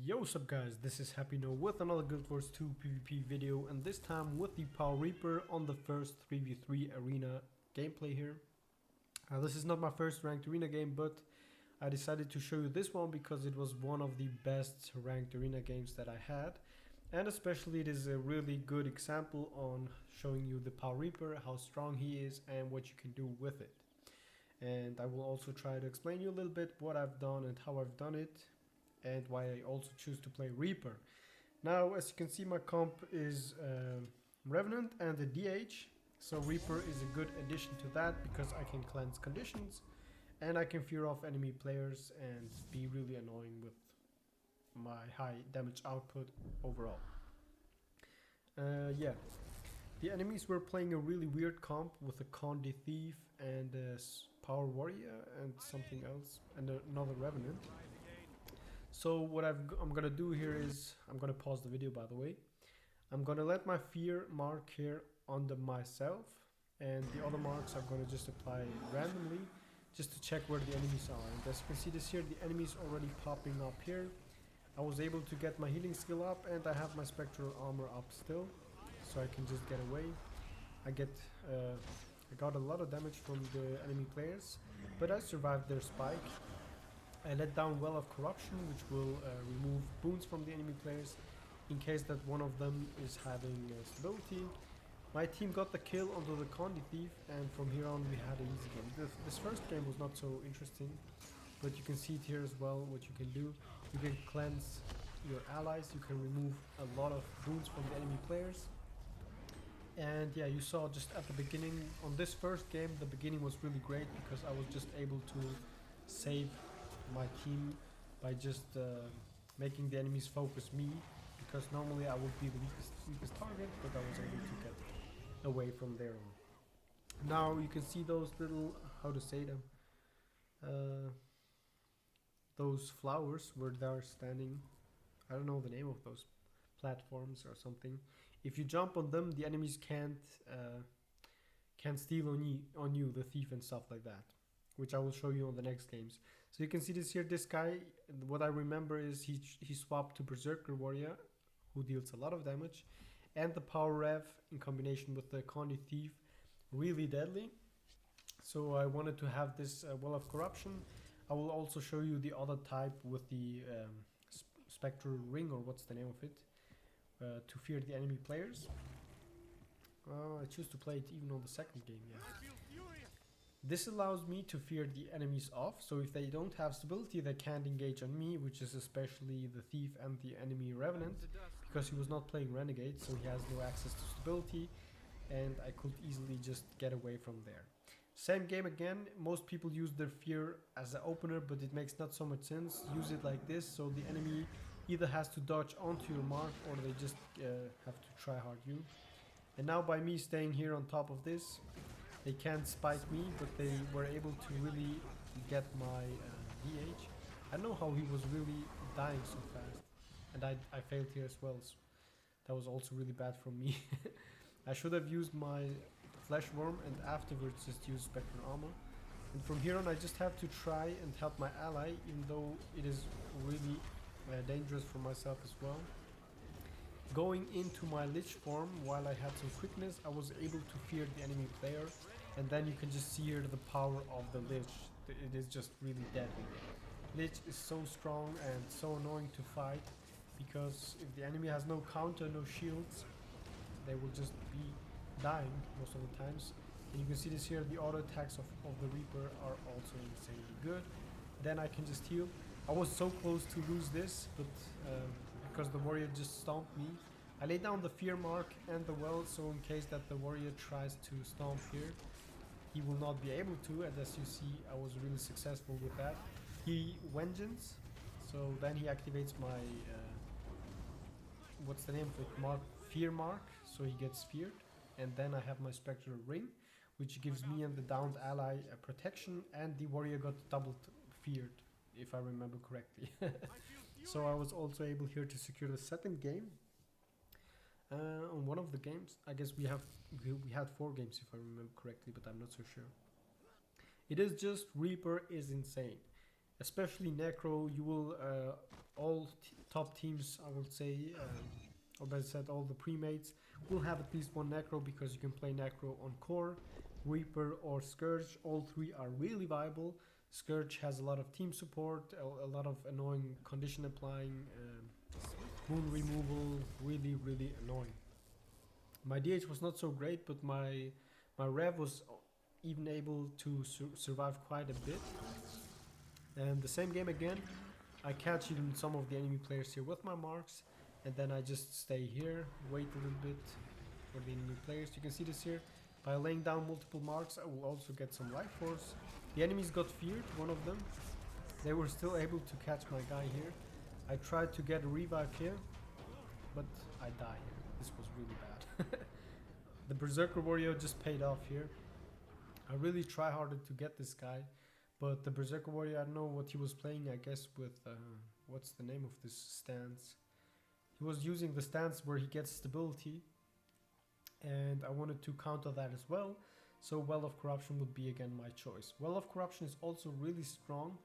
Yo, what's up guys, this is HappyNo with another Guild Wars 2 PvP video, and this time with the Power Reaper on the first 3v3 arena gameplay here. This is not my first ranked arena game, but I decided to show you this one because it was one of the best ranked arena games that I had, and especially it is a really good example on showing you the Power Reaper, how strong he is and what you can do with it. And I will also try to explain you a little bit what I've done and how I've done it, and why I also choose to play Reaper. Now, as you can see, my comp is Revenant and a DH, so Reaper is a good addition to that because I can cleanse conditions and I can fear off enemy players and be really annoying with my high damage output overall. Yeah, the enemies were playing a really weird comp with a Condi Thief and a Power Warrior and something else and another Revenant. So what I'm gonna do here is, I'm gonna pause the video by the way. I'm gonna let my fear mark here under myself, and the other marks I'm gonna just apply randomly just to check where the enemies are. And as you can see this here, the enemies already popping up here. I was able to get my healing skill up and I have my spectral armor up still, so I can just get away. I got a lot of damage from the enemy players, but I survived their spike. I let down Well of Corruption, which will remove boons from the enemy players in case that one of them is having stability. My team got the kill onto the Condi Thief, and from here on we had an easy game. This first game was not so interesting, but you can see it here as well what you can do. You can cleanse your allies, you can remove a lot of boons from the enemy players. And yeah, you saw just at the beginning, on this first game, the beginning was really great because I was just able to save my team by just making the enemies focus me, because normally I would be the weakest target, but I was able to get away from there on. Now you can see those little, how to say them, those flowers where they're standing. I don't know the name of those platforms or something. If you jump on them, the enemies can't steal on you, the thief and stuff like that, which I will show you on the next games. So you can see this here, this guy, what I remember is he swapped to Berserker Warrior, who deals a lot of damage, and the Power Rev in combination with the Condi Thief, really deadly. So I wanted to have this Well of Corruption. I will also show you the other type with the Spectral Ring, or what's the name of it, to fear the enemy players. I choose to play it even on the second game, yeah. This allows me to fear the enemies off, so if they don't have stability they can't engage on me, which is especially the Thief and the enemy Revenant, because he was not playing Renegade, so he has no access to stability, and I could easily just get away from there. Same game again, most people use their fear as an opener, but it makes not so much sense. Use it like this, so the enemy either has to dodge onto your mark or they just have to try hard you. And now by me staying here on top of this, they can't spike me, but they were able to really get my DH. I don't know how he was really dying so fast. And I failed here as well, so that was also really bad from me. I should have used my Flesh Worm and afterwards just used Spectral Armor. And from here on I just have to try and help my ally, even though it is really dangerous for myself as well. Going into my Lich form, while I had some quickness, I was able to fear the enemy player, and then you can just see here the power of the Lich. It is just really deadly. Lich is so strong and so annoying to fight, because if the enemy has no counter, no shields, they will just be dying most of the times. And you can see this here, the auto attacks of the Reaper are also insanely good. Then I can just heal. I was so close to lose this, but because the warrior just stomped me, I laid down the fear mark and the well, so in case that the warrior tries to stomp here, he will not be able to, and as you see, I was really successful with that. He Vengeance, so then he activates my, what's the name of it, fear mark, so he gets feared, and then I have my Spectral Ring, which gives me and the downed ally a protection, and the warrior got double feared, if I remember correctly. So I was also able here to secure the second game. On one of the games, I guess we had 4 games if I remember correctly, but I'm not so sure. It is just Reaper is insane. especially Necro, you will all top teams, I would say, or better said, all the pre-mates will have at least one Necro because you can play Necro on Core, Reaper, or Scourge. All three are really viable. Scourge has a lot of team support, a lot of annoying condition applying, moon removal, really annoying. My DH was not so great, but my Rev was even able to survive quite a bit. And the same game again, I catch even some of the enemy players here with my marks, and then I just stay here, wait a little bit for the enemy players. You can see this here. By laying down multiple marks, I will also get some life force. The enemies got feared, one of them. They were still able to catch my guy here. I tried to get a revive here, but I die here. This was really bad. The Berserker Warrior just paid off here. I really try harder to get this guy, but the Berserker Warrior, I don't know what he was playing, I guess with, what's the name of this stance? He was using the stance where he gets stability, and I wanted to counter that as well, so Well of Corruption would be again my choice. Well of Corruption is also really strong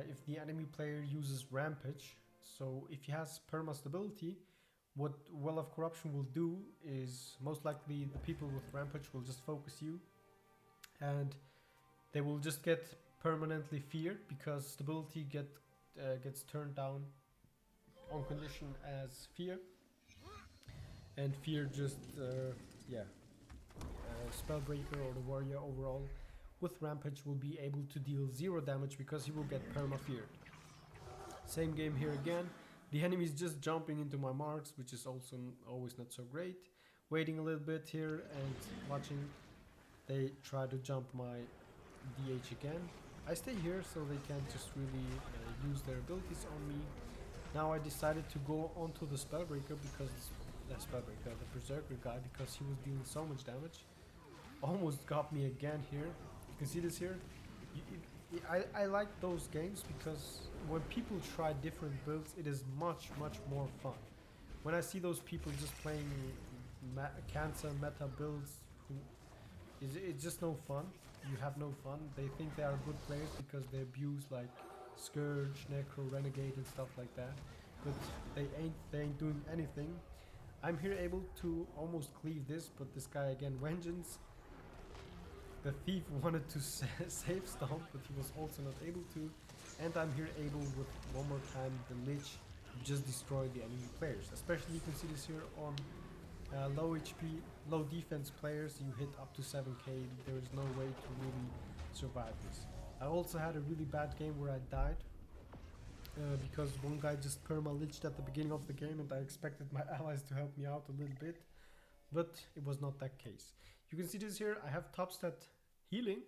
if the enemy player uses Rampage, so if he has perma stability, what Well of Corruption will do is most likely the people with Rampage will just focus you, and they will just get permanently feared because stability gets turned down on condition as fear, and fear just Spellbreaker or the warrior overall with Rampage will be able to deal 0 damage because he will get perma feared. Same game here again. The enemy is just jumping into my marks, which is also always not so great. Waiting a little bit here and watching. They try to jump my DH again. I stay here so they can just really use their abilities on me. Now I decided to go onto the Spellbreaker because the Berserker guy, because he was dealing so much damage. Almost got me again here. You can see this here. I like those games because when people try different builds, it is much more fun. When I see those people just playing cancer meta builds, it's just no fun. You have no fun. They think they are good players because they abuse like Scourge, Necro, Renegade and stuff like that, but they ain't doing anything. I'm here able to almost cleave this, but this guy again, Vengeance. The Thief wanted to save Stomp, but he was also not able to. And I'm here able with one more time the Lich to just destroy the enemy players. Especially you can see this here on low HP, low defense players. You hit up to 7k. There is no way to really survive this. I also had a really bad game where I died because one guy just perma-liched at the beginning of the game, and I expected my allies to help me out a little bit, but it was not that case. You can see this here, I have top stat healing.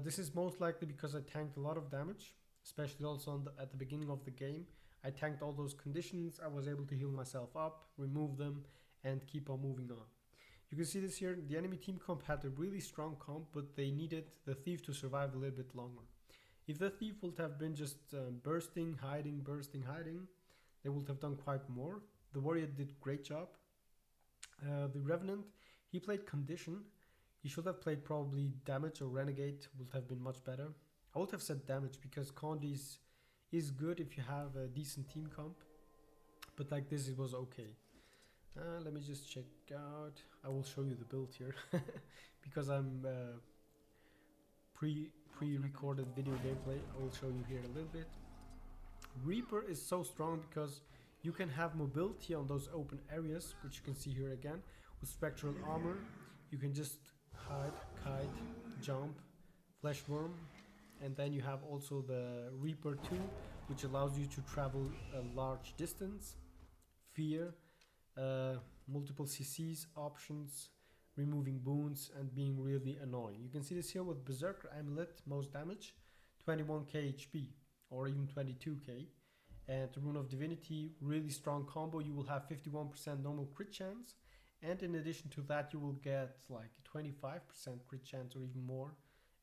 This is most likely because I tanked a lot of damage, especially also at the beginning of the game. I tanked all those conditions, I was able to heal myself up, remove them, and keep on moving on. You can see this here, the enemy team comp had a really strong comp, but they needed the Thief to survive a little bit longer. If the Thief would have been just bursting, hiding, they would have done quite more. The Warrior did great job. The Revenant, he played condition. He should have played probably damage or renegade, would have been much better. I would have said damage because Condis is good if you have a decent team comp, but like this it was okay. Let me just check out. I will show you the build here because I'm pre-recorded video gameplay. I will show you here a little bit. Reaper is so strong because you can have mobility on those open areas, which you can see here again. With spectral armor, you can just hide, kite, jump, flesh worm, and then you have also the Reaper 2, which allows you to travel a large distance, fear, multiple CCs, options, removing boons, and being really annoying. You can see this here with Berserker Amulet, most damage, 21k HP, or even 22k. And Rune of Divinity, really strong combo. You will have 51% normal crit chance, and in addition to that you will get like 25% crit chance or even more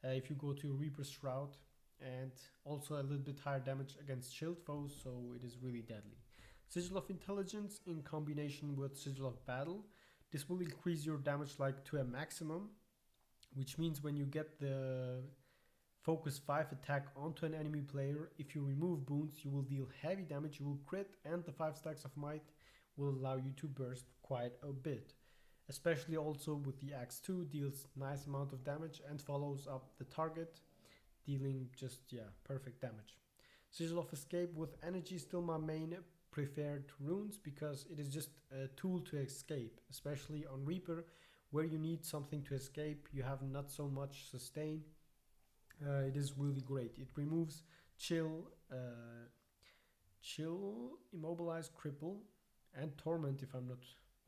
if you go to Reaper's Shroud, and also a little bit higher damage against shield foes, so it is really deadly. Sigil of Intelligence in combination with Sigil of Battle, this will increase your damage like to a maximum, which means when you get the Focus 5 attack onto an enemy player. If you remove boons, you will deal heavy damage, you will crit, and the 5 stacks of might will allow you to burst quite a bit. Especially also with the Axe 2, deals nice amount of damage and follows up the target, dealing just, yeah, perfect damage. Sigil of Escape with energy, still my main preferred runes, because it is just a tool to escape, especially on Reaper, where you need something to escape, you have not so much sustain. It is really great. It removes chill, immobilize, cripple, and torment. If I'm not,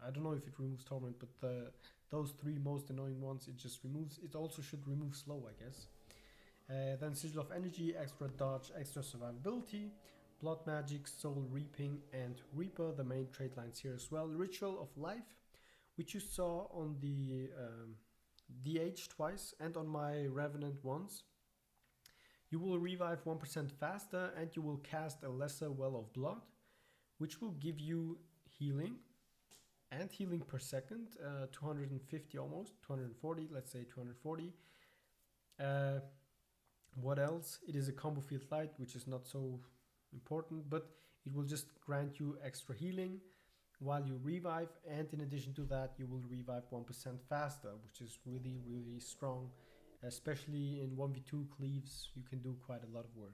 I don't know if it removes torment, but those 3 most annoying ones it just removes. It also should remove slow, I guess. Then Sigil of Energy, extra dodge, extra survivability, blood magic, soul reaping, and Reaper, the main trait lines here as well. Ritual of Life, which you saw on the DH twice and on my Revenant once. You will revive 1% faster and you will cast a lesser well of blood, which will give you healing and healing per second, 250 almost, 240, let's say 240. What else? It is a combo field light, which is not so important, but it will just grant you extra healing while you revive, and in addition to that you will revive 1% faster, which is really, really strong. Especially in 1v2 cleaves, you can do quite a lot of work.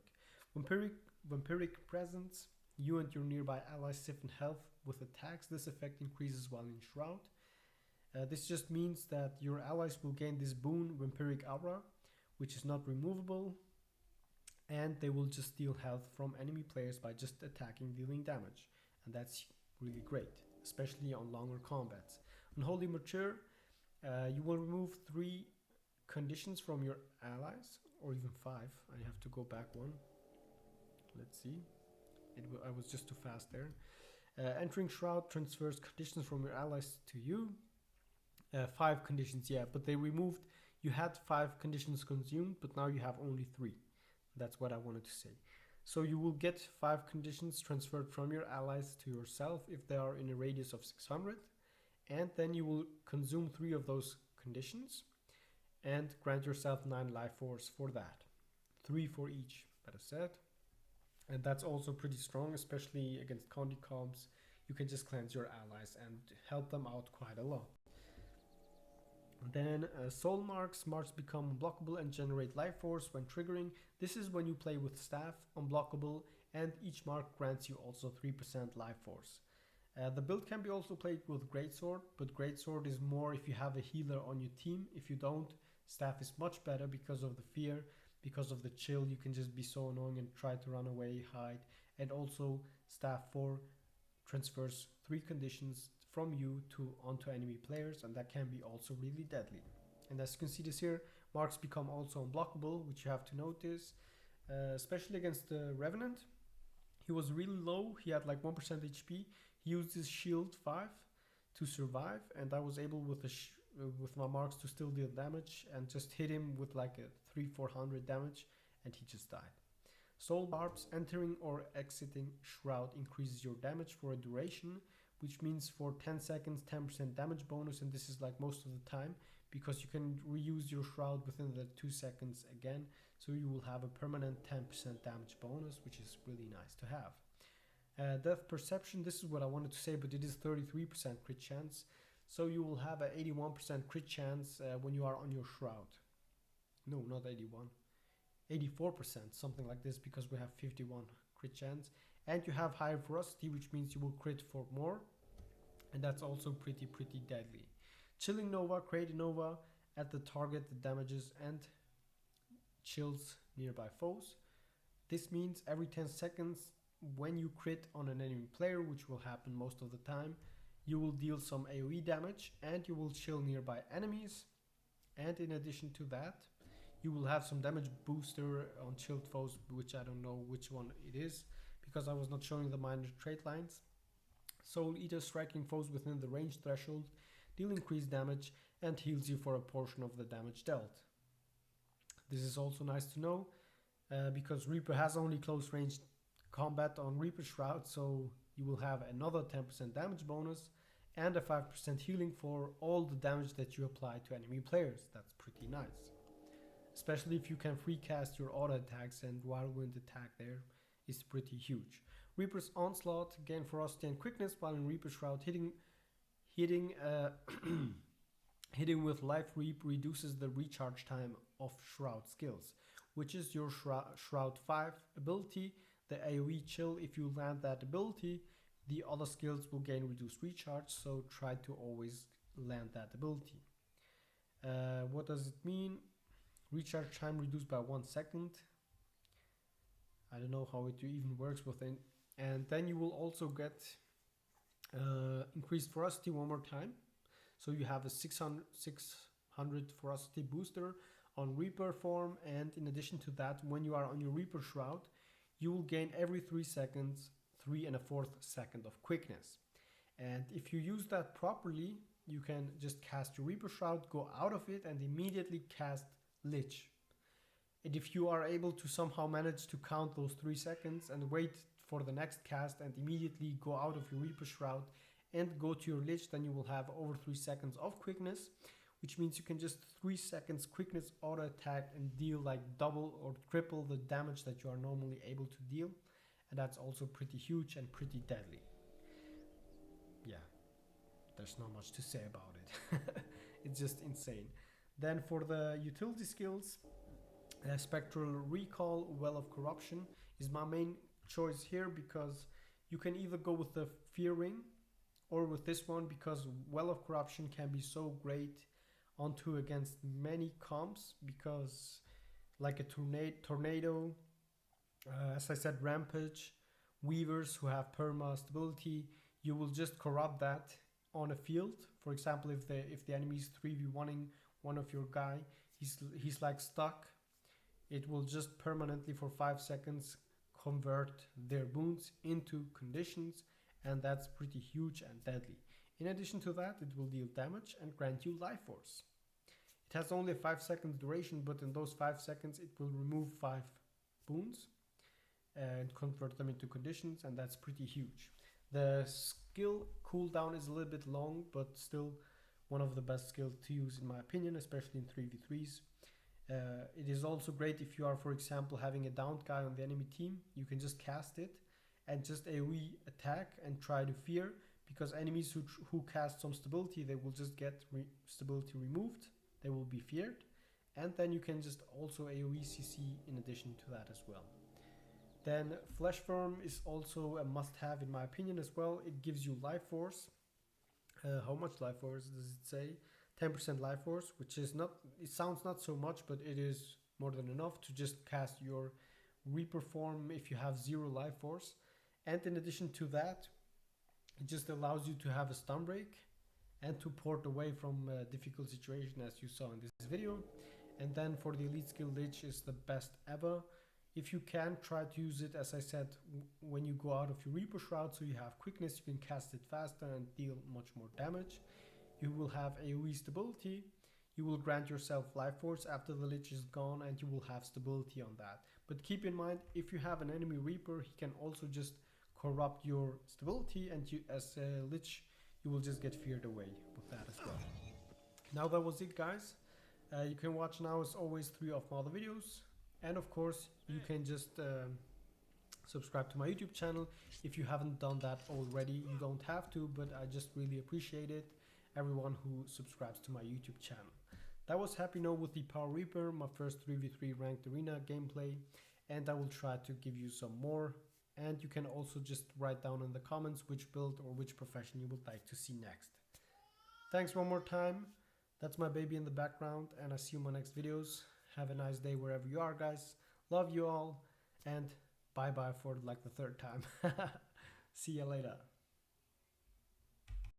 Vampiric Presence, you and your nearby allies siphon health with attacks. This effect increases while in Shroud. This just means that your allies will gain this boon, Vampiric Aura, which is not removable, and they will just steal health from enemy players by just attacking, dealing damage. And that's really great, especially on longer combats. On Holy Mature, you will remove 3 conditions from your allies, or even 5. I have to go back one. Let's see. I was just too fast there. Entering Shroud transfers conditions from your allies to you. 5 conditions, yeah, but they removed. You had 5 conditions consumed, but now you have only 3. That's what I wanted to say. So you will get 5 conditions transferred from your allies to yourself if they are in a radius of 600, and then you will consume 3 of those conditions and grant yourself 9 life force for that. 3 for each, better said. And that's also pretty strong, especially against Condi comps. You can just cleanse your allies and help them out quite a lot. Then Soul Marks. Marks become unblockable and generate life force when triggering. This is when you play with staff, unblockable, and each mark grants you also 3% life force. The build can be also played with Greatsword, but Greatsword is more if you have a healer on your team. If you don't, staff is much better because of the fear, because of the chill. You can just be so annoying and try to run away, hide. And also staff 4 transfers 3 conditions from you onto enemy players, and that can be also really deadly. And as you can see this here, marks become also unblockable, which you have to notice, especially against the Revenant. He was really low, he had like 1% HP. He used his shield 5 to survive, and I was able with my marks to still deal damage and just hit him with like a 300-400 damage, and he just died. Soul Barbs. Entering or exiting Shroud increases your damage for a duration, which means for 10 seconds 10% damage bonus, and this is like most of the time because you can reuse your Shroud within the 2 seconds again, so you will have a permanent 10% damage bonus, which is really nice to have. Death Perception, this is what I wanted to say, but it is 33% crit chance, so you will have an 81% crit chance when you are on your Shroud. No, not 81, 84%, something like this, because we have 51 crit chance. And you have higher ferocity, which means you will crit for more, and that's also pretty deadly. Chilling Nova. Create a Nova at the target that damages and chills nearby foes. This means every 10 seconds when you crit on an enemy player, which will happen most of the time, you will deal some AoE damage and you will chill nearby enemies. And in addition to that, you will have some damage booster on chilled foes, which I don't know which one it is, because I was not showing the minor trait lines. Soul Eater. Striking foes within the range threshold, deal increased damage and heals you for a portion of the damage dealt. This is also nice to know, because Reaper has only close range combat on Reaper Shroud, so you will have another 10% damage bonus and a 5% healing for all the damage that you apply to enemy players. That's pretty nice. especially if you can free cast your auto attacks, and whirlwind attack there is pretty huge. Reaper's Onslaught, gain ferocity and quickness while in Reaper Shroud. Hitting hitting with Life Reap reduces the recharge time of Shroud skills, which is your Shroud 5 ability. The AoE chill, if you land that ability, the other skills will gain reduced recharge, so try to always land that ability. What does it mean? Recharge time reduced by 1 second. I don't know how it even works within. And then you will also get increased ferocity one more time. So you have a 600 ferocity booster on Reaper form, and in addition to that, when you are on your Reaper Shroud, you will gain every 3 seconds 3 1/4 second of quickness. And if you use that properly, you can just cast your Reaper Shroud, go out of it, and immediately cast Lich. And if you are able to somehow manage to count those 3 seconds and wait for the next cast and immediately go out of your Reaper Shroud and go to your Lich, then you will have over 3 seconds of quickness, which means you can just 3 seconds quickness auto attack and deal like double or triple the damage that you are normally able to deal. And that's also pretty huge and pretty deadly. Yeah, there's not much to say about it. It's just insane. Then for the utility skills, Spectral Recall, Well of Corruption is my main choice here, because you can either go with the Fear Ring or with this one, because Well of Corruption can be so great onto against many comps, because like a tornado, as I said, Rampage, Weavers who have perma stability, you will just corrupt that on a field. For example, if the enemy is 3v1ing one of your guy, he's like stuck, it will just permanently for 5 seconds convert their wounds into conditions, and that's pretty huge and deadly. In addition to that, it will deal damage and grant you life force. It has only a 5-second duration, but in those 5 seconds it will remove 5 wounds and convert them into conditions, and that's pretty huge. The skill cooldown is a little bit long, but still one of the best skills to use in my opinion, especially in 3v3s. It is also great if you are, for example, having a downed guy on the enemy team. You can just cast it and just AoE attack and try to fear, because enemies who cast some stability, they will just get stability removed, they will be feared, and then you can just also AoE CC in addition to that as well. Then Flussufer is also a must-have in my opinion as well. It gives you life force. How much life force does it say? 10% life force, which is not, it sounds not so much, but it is more than enough to just cast your Reaper form if you have 0 life force. And in addition to that, it just allows you to have a stun break and to port away from a difficult situation, as you saw in this video. And then for the elite skill, Lich is the best ever. If you can, try to use it, as I said, when you go out of your Reaper Shroud, so you have quickness, you can cast it faster and deal much more damage. You will have AoE stability, you will grant yourself life force after the Lich is gone, and you will have stability on that. But keep in mind, if you have an enemy Reaper, he can also just corrupt your stability, and you, as a Lich, you will just get feared away with that as well. Now that was it, guys. You can watch now as always 3 of my other videos, and of course you can just subscribe to my YouTube channel if you haven't done that already. You don't have to, but I just really appreciate it, everyone who subscribes to my YouTube channel. That was HappyNo with the Power Reaper, my first 3v3 ranked arena gameplay, and I will try to give you some more. And you can also just write down in the comments which build or which profession you would like to see next. Thanks one more time. That's my baby in the background, and I see you in my next videos. Have a nice day wherever you are, guys. Love you all, and bye bye for like the 3rd time. See you later.